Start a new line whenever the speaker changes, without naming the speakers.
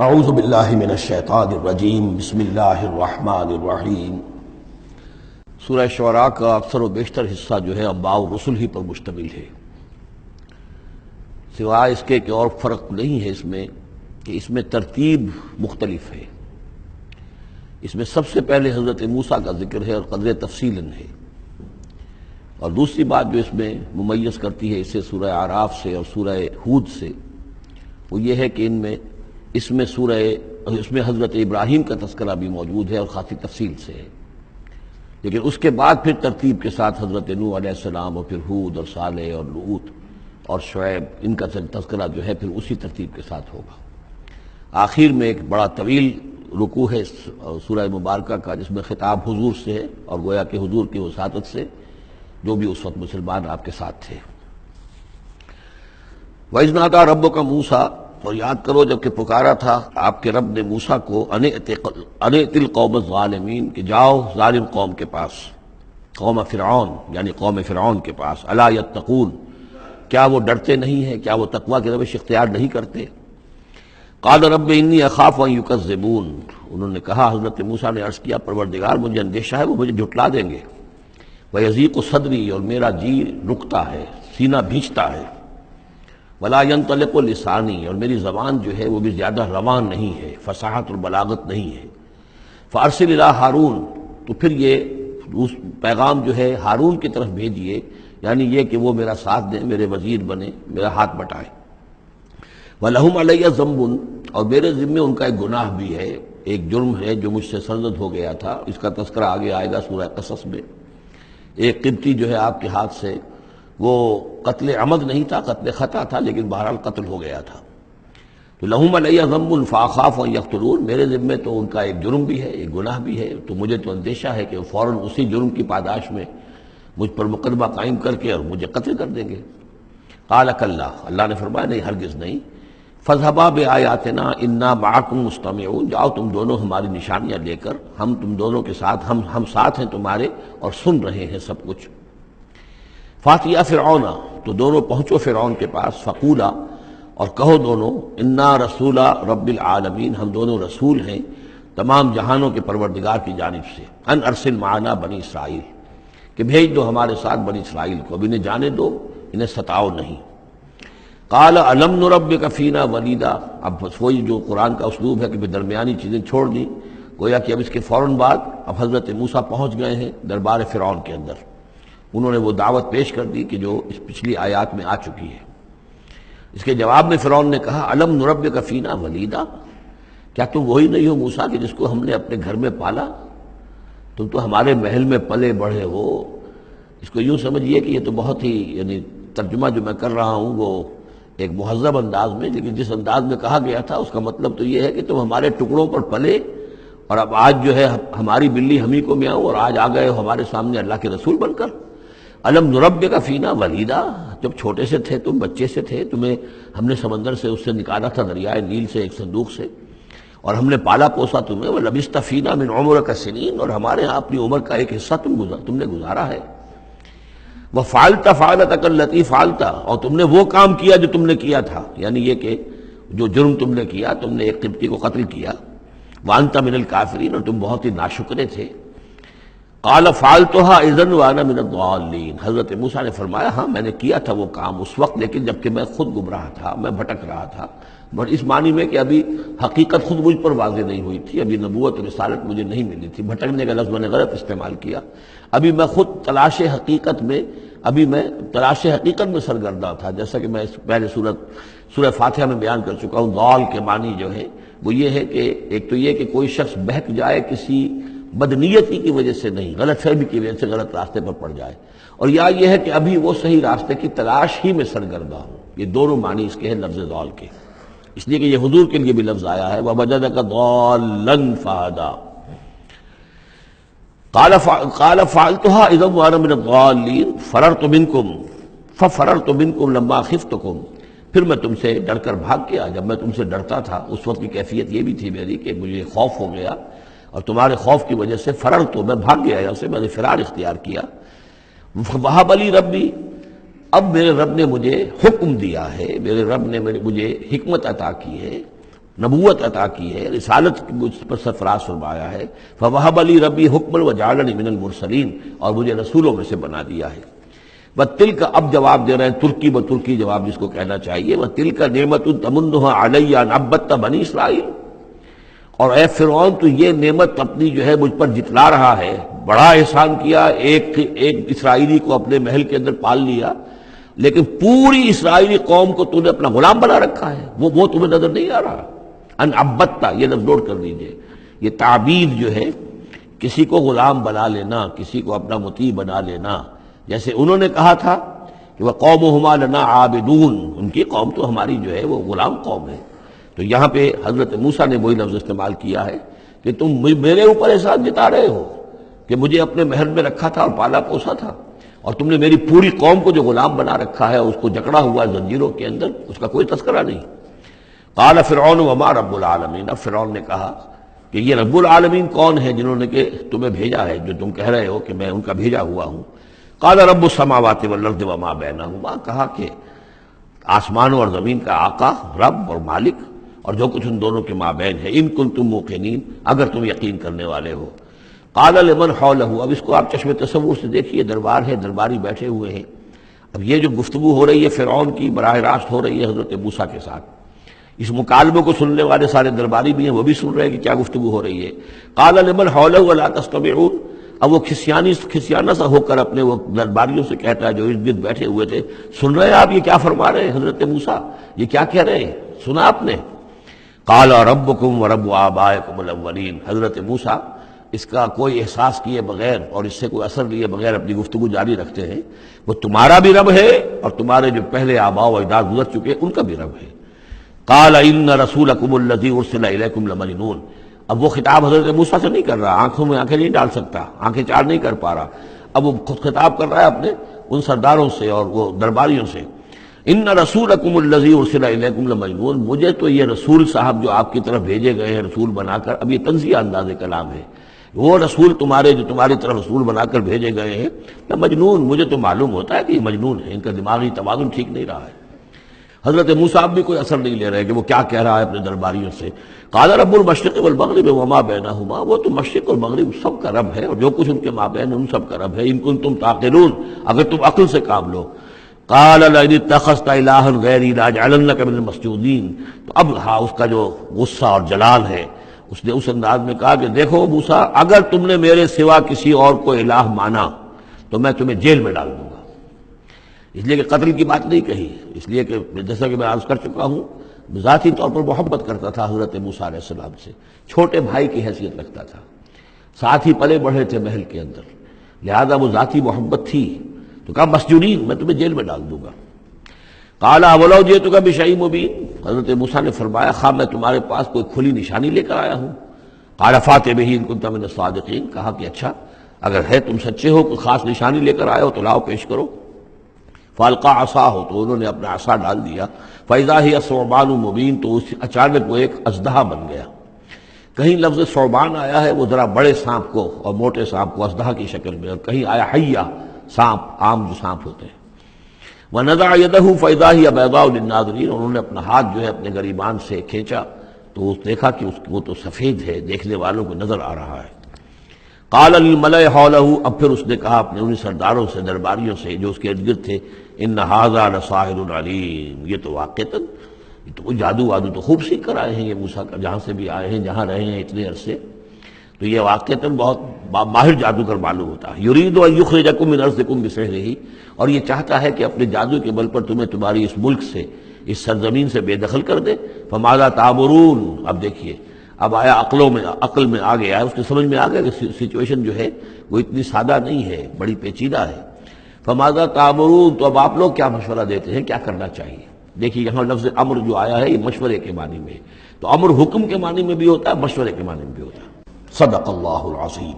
اعوذ باللہ من الشیطان الرجیم بسم اللہ الرحمن الرحیم۔ سورہ شعراء کا اکثر و بیشتر حصہ جو ہے انباء و رسل ہی پر مشتمل ہے، سوائے اس کے کہ اور فرق نہیں ہے اس میں کہ اس میں ترتیب مختلف ہے۔ اس میں سب سے پہلے حضرت موسیٰ کا ذکر ہے اور قدر تفصیلاً ہے، اور دوسری بات جو اس میں ممیز کرتی ہے اسے سورہ اعراف سے اور سورہ ہود سے، وہ یہ ہے کہ اس میں حضرت ابراہیم کا تذکرہ بھی موجود ہے اور خاصی تفصیل سے ہے، لیکن اس کے بعد پھر ترتیب کے ساتھ حضرت نوح علیہ السلام اور پھر ہود اور صالح اور لوط اور شعیب، ان کا تذکرہ جو ہے پھر اسی ترتیب کے ساتھ ہوگا۔ آخر میں ایک بڑا طویل رکوع ہے سورہ مبارکہ کا، جس میں خطاب حضور سے ہے اور گویا کہ حضور کی وساطت سے جو بھی اس وقت مسلمان آپ کے ساتھ تھے۔ وَإِذْ نَادَىٰ رَبُّكَ مُوسَىٰ، اور یاد کرو جب کہ پکارا تھا آپ کے رب نے موسیٰ کو ان ائت القوم الظالمین، کہ جاؤ ظالم قوم کے پاس، قوم فرعون یعنی قوم فرعون کے پاس، الا یتقون، کیا وہ ڈرتے نہیں ہیں، کیا وہ تقویٰ کی روش اختیار نہیں کرتے؟ قال رب انی اخاف ان یکذبون، انہوں نے کہا، حضرت موسیٰ نے عرض کیا، پروردگار مجھے اندیشہ ہے وہ مجھے جھٹلا دیں گے، ویضیق صدری، اور میرا جی رکتا ہے، سینہ بھینچتا ہے، ولا ينطلق لسانی، اور میری زبان جو ہے وہ بھی زیادہ رواں نہیں ہے، فصاحت اور بلاغت نہیں ہے، فارسل الی ہارون، تو پھر یہ پیغام جو ہے ہارون کی طرف بھیجیے، یعنی یہ کہ وہ میرا ساتھ دیں، میرے وزیر بنے، میرا ہاتھ بٹائیں۔ وَلَهُمْ عَلَيَّ ذَنْبٌ، اور میرے ذمے ان کا ایک گناہ بھی ہے، ایک جرم ہے جو مجھ سے سرزد ہو گیا تھا، اس کا تذکرہ آگے آئے گا سورہ قصص میں۔ ایک قبطی جو ہے آپ کے ہاتھ سے، وہ قتل عمد نہیں تھا، قتل خطا تھا، لیکن بہرحال قتل ہو گیا تھا۔ تو لہم علیہ ذنب فاخاف ان یقتلون، میرے ذمے تو ان کا ایک جرم بھی ہے، ایک گناہ بھی ہے، تو مجھے تو اندیشہ ہے کہ وہ فوراً اسی جرم کی پاداش میں مجھ پر مقدمہ قائم کر کے اور مجھے قتل کر دیں گے۔ قال کلا، اللہ نے فرمایا نہیں، ہرگز نہیں، فاذهبا بآیاتنا انا معکم مستمعون، جاؤ تم دونوں ہماری نشانیاں لے کر، ہم تم دونوں کے ساتھ، ہم ساتھ ہیں تمہارے اور سن رہے ہیں سب کچھ۔ فاتیا فرعون، تو دونوں پہنچو فرعون کے پاس، فقولا، اور کہو دونوں، انا رسولا رب العالمین، ہم دونوں رسول ہیں تمام جہانوں کے پروردگار کی جانب سے، ان ارسل معنا بنی اسرائیل، کہ بھیج دو ہمارے ساتھ بنی اسرائیل کو، اب انہیں جانے دو، انہیں ستاؤ نہیں۔ قال الم نربک فینا ولیدا، اب وہی جو قرآن کا اسلوب ہے کہ درمیانی چیزیں چھوڑ دی، گویا کہ اب اس کے فوراً بعد اب حضرت موسیٰ پہنچ گئے ہیں دربار فرعون کے اندر، انہوں نے وہ دعوت پیش کر دی کہ جو اس پچھلی آیات میں آ چکی ہے۔ اس کے جواب میں فرعون نے کہا، الم نربک فینا ولیدا، کیا تم وہی نہیں ہو موسیٰ کہ جس کو ہم نے اپنے گھر میں پالا؟ تم تو ہمارے محل میں پلے بڑھے ہو۔ اس کو یوں سمجھیے کہ یہ تو بہت ہی، یعنی ترجمہ جو میں کر رہا ہوں وہ ایک مہذب انداز میں، لیکن جس انداز میں کہا گیا تھا اس کا مطلب تو یہ ہے کہ تم ہمارے ٹکڑوں پر پلے، اور اب آج جو ہے ہماری بلی ہم ہی کو میاؤں، اور آج آ گئے ہو ہمارے سامنے اللہ کے رسول بن کر۔ الم نربک فینا ولیدا، جب چھوٹے سے تھے تم، بچے سے تھے، تمہیں ہم نے سمندر سے اس سے نکالا تھا، دریائے نیل سے، ایک صندوق سے، اور ہم نے پالا پوسا تمہیں، وَلَبِثْتَ فِينَا مِنْ عُمُرِكَ سِنِينَ، اور ہمارے ہاں اپنی عمر کا ایک حصہ تم نے گزارا ہے۔ وَفَعَلْتَ فَعَلَتَكَ الَّتِي فَعَلْتَ، اور تم نے وہ کام کیا جو تم نے کیا تھا، یعنی یہ کہ جو جرم تم نے کیا، تم نے ایک قبطی کو قتل کیا، وَأَنْتَ مِنَ الْكَافِرِينَ، اور تم بہت ہی ناشکرے تھے۔ قال فعلتها اذا وانا من الضالین، حضرت موسیٰ نے فرمایا ہاں میں نے کیا تھا وہ کام اس وقت، لیکن جبکہ میں خود گمراہ تھا، میں بھٹک رہا تھا، بٹ اس معنی میں کہ ابھی حقیقت خود مجھ پر واضح نہیں ہوئی تھی، ابھی نبوت و رسالت مجھے نہیں ملی تھی، بھٹکنے کا لفظ میں نے غلط استعمال کیا، ابھی میں خود تلاش حقیقت میں سرگرداں تھا، جیسا کہ میں پہلے سورہ فاتحہ میں بیان کر چکا ہوں۔ ضال کے معنی جو ہے وہ یہ ہے کہ ایک تو یہ کہ کوئی شخص بہک جائے کسی بدنیتی کی وجہ سے نہیں، غلط فہمی کی وجہ سے غلط راستے پر پڑ جائے، اور یا یہ ہے کہ ابھی وہ صحیح راستے کی تلاش ہی میں سرگرداں ہوں، یہ دونوں معنی اس کے ہیں لفظ ضال کے، اس لیے کہ یہ حضور کے لیے بھی لفظ آیا ہے، وَوَجَدَكَ ضَالًّا فَهَدَىٰ۔ قال فعلتها اذا وانا من الضالین ففررت منکم لما خفتکم، پھر میں تم سے ڈر کر بھاگ گیا، جب میں تم سے ڈرتا تھا اس وقت کی کیفیت یہ بھی تھی میری کہ مجھے خوف ہو گیا، اور تمہارے خوف کی وجہ سے فررت، میں بھاگ گیا یہاں سے، میں نے فرار اختیار کیا۔ وہب لی ربی، اب میرے رب نے مجھے حکم دیا ہے، میرے رب نے مجھے حکمت عطا کی ہے، نبوت عطا کی ہے، رسالت مجھ پر سرفراز فرمایا ہے، فوہب لی ربی حکما وجعلنی من المرسلین، اور مجھے رسولوں میں سے بنا دیا ہے۔ وَتِلْكَ اب جواب دے رہے ہیں ترکی بترکی جواب جس کو کہنا چاہیے، وَتِلْكَ نعمۃ تمنھا علی ان عبدت بنی اسرائیل، اور اے فرعون تو یہ نعمت اپنی جو ہے مجھ پر جتلا رہا ہے، بڑا احسان کیا، ایک اسرائیلی کو اپنے محل کے اندر پال لیا، لیکن پوری اسرائیلی قوم کو تو نے اپنا غلام بنا رکھا ہے، وہ تمہیں نظر نہیں آ رہا۔ ان عبدت، یہ لفظ نوٹ کر لیجئے، یہ تعبیر جو ہے کسی کو غلام بنا لینا، کسی کو اپنا مطیع بنا لینا، جیسے انہوں نے کہا تھا کہ وہ قومہما لنا عابدون، ان کی قوم تو ہماری جو ہے وہ غلام قوم ہے، تو یہاں پہ حضرت موسیٰ نے وہی لفظ استعمال کیا ہے کہ تم میرے اوپر احسان جتا رہے ہو کہ مجھے اپنے محل میں رکھا تھا اور پالا پوسا تھا، اور تم نے میری پوری قوم کو جو غلام بنا رکھا ہے، اس کو جکڑا ہوا زنجیروں کے اندر، اس کا کوئی تذکرہ نہیں۔ قال فرعون وما رب العالمین، اب فرعون نے کہا کہ یہ رب العالمین کون ہے جنہوں نے کہ تمہیں بھیجا ہے، جو تم کہہ رہے ہو کہ میں ان کا بھیجا ہوا ہوں۔ قال رب السماوات والارض وما بینہما، کہا کہ آسمانوں اور زمین کا آقا، رب اور مالک، اور جو کچھ ان دونوں کے مابین ہے، ان کنتم موقنین، اگر تم یقین کرنے والے ہو۔ قال لمن حولہ، اب اس کو آپ چشم تصور سے دیکھیے، دربار ہے، درباری بیٹھے ہوئے ہیں، اب یہ جو گفتگو ہو رہی ہے فرعون کی براہ راست ہو رہی ہے حضرت موسیٰ کے ساتھ، اس مکالمے کو سننے والے سارے درباری بھی ہیں، وہ بھی سن رہے ہیں کہ کیا گفتگو ہو رہی ہے۔ قال لمن حولہ الا تستمعون، اب وہ کھسیانہ سا ہو کر اپنے وہ درباریوں سے کہتا ہے جو ارد گرد بیٹھے ہوئے تھے، سن رہے ہیں آپ یہ کیا فرما رہے ہیں حضرت موسیٰ، یہ کیا کہہ رہے ہیں، سنا آپ نے؟ قال ربکم ورب آبائکم الاولین، حضرت موسیٰ اس کا کوئی احساس کیے بغیر اور اس سے کوئی اثر لیے بغیر اپنی گفتگو جاری رکھتے ہیں، وہ تمہارا بھی رب ہے اور تمہارے جو پہلے آباء و اجداد گزر چکے ان کا بھی رب ہے۔ قال ان رسولکم الذی ارسل الیکم لمجنون، اب وہ خطاب حضرت موسیٰ سے نہیں کر رہا، آنکھوں میں آنکھیں نہیں ڈال سکتا، آنکھیں چار نہیں کر پا رہا، اب وہ خود خطاب کر رہا ہے اپنے ان سرداروں سے اور وہ درباریوں سے۔ ان رسولکم الذی ارسل الیکم لمجنون، مجھے تو یہ رسول صاحب جو آپ کی طرف بھیجے گئے ہیں رسول بنا کر، اب یہ تنزیہ انداز کلام ہے، وہ رسول تمہارے جو تمہاری طرف رسول بنا کر بھیجے گئے ہیں مجنون، مجھے تو معلوم ہوتا ہے کہ یہ مجنون ہے، ان کا دماغی توازن ٹھیک نہیں رہا ہے۔ حضرت موسیٰ بھی کوئی اثر نہیں لے رہے کہ وہ کیا کہہ رہا ہے اپنے درباریوں سے۔ قال رب المشرق والمغرب وما بینہما، وہ تو مشرق اور مغرب سب کا رب ہے اور جو کچھ ان کے مابین ان سب کا رب ہے، ان کنتم تعقلون، اگر تم عقل سے کام لو۔ قال لئن اتخذت الہا غیری لاجعلنک من المسجونین، تو اب ہاں اس کا جو غصہ اور جلال ہے، اس نے اس انداز میں کہا کہ دیکھو موسیٰ، اگر تم نے میرے سوا کسی اور کو الہ مانا تو میں تمہیں جیل میں ڈال دوں گا۔ اس لیے کہ قتل کی بات نہیں کہی، اس لیے کہ جیسا کہ میں عرض کر چکا ہوں ذاتی طور پر محبت کرتا تھا حضرت موسیٰ علیہ السلام سے، چھوٹے بھائی کی حیثیت رکھتا تھا، ساتھ ہی پلے بڑھے تھے محل کے اندر، لہذا وہ ذاتی محبت تھی، تو کہا مسجونین، میں تمہیں جیل میں ڈال دوں گا۔ قال اولو جئتک بشیء مبین، حضرت موسیٰ نے فرمایا خواہ میں تمہارے پاس کوئی کھلی نشانی لے کر آیا ہوں۔ قال فاتح بہ ان کنت من الصادقین، کہا کہ اچھا اگر ہے تم سچے ہو، کوئی خاص نشانی لے کر آئے ہو تو لاؤ پیش کرو۔ فالقا عصاہ، تو انہوں نے اپنا عصا ڈال دیا، فاذا ہی ثعبان مبین، تو اچانک وہ ایک اژدہا بن گیا۔ کہیں لفظ ثعبان آیا ہے وہ ذرا بڑے سانپ کو اور موٹے سانپ کو اژدہا کی شکل میں، اور کہیں آیا حیہ، سانپ، عام جو سانپ ہوتے ہیں۔ وَنَزَعَ يَدَهُ فَإِذَا هِيَ بَيْضَاءُ لِلنَّاظِرِينَ، انہوں نے اپنا ہاتھ جو ہے اپنے گریبان سے کھینچا تو دیکھا کہ وہ تو سفید ہے، دیکھنے والوں کو نظر آ رہا ہے۔ قال للملأ حوله، اب پھر اس نے کہا اپنے ان سرداروں سے، درباریوں سے جو اس کے ارد گرد تھے، ان ھذا لساحر علیم، یہ تو واقعتاً یہ تو جادو وادو تو خوب سیکھ کر آئے ہیں یہ موسیٰ کا، جہاں سے بھی آئے ہیں، جہاں رہے ہیں اتنے عرصے، تو یہ واقعتاً بہت ماہر جادوگر معلوم ہوتا ہے۔ یرید ان یخرجکم من ارضکم بسحرہ، اور یہ چاہتا ہے کہ اپنے جادو کے بل پر تمہیں تمہاری اس ملک سے، اس سرزمین سے بے دخل کر دے۔ فماذا تأمرون، اب دیکھیے اب آیا عقل میں آ گیا، اس کے سمجھ میں آ گیا کہ سچویشن جو ہے وہ اتنی سادہ نہیں ہے، بڑی پیچیدہ ہے۔ فماذا تأمرون، تو اب آپ لوگ کیا مشورہ دیتے ہیں، کیا کرنا چاہیے؟ دیکھیے یہاں لفظ امر جو آیا ہے یہ مشورے کے معنی میں، تو امر حکم کے معنی میں بھی ہوتا ہے، مشورے کے معنی میں بھی ہوتا ہے۔ صدق اللہ العظیم۔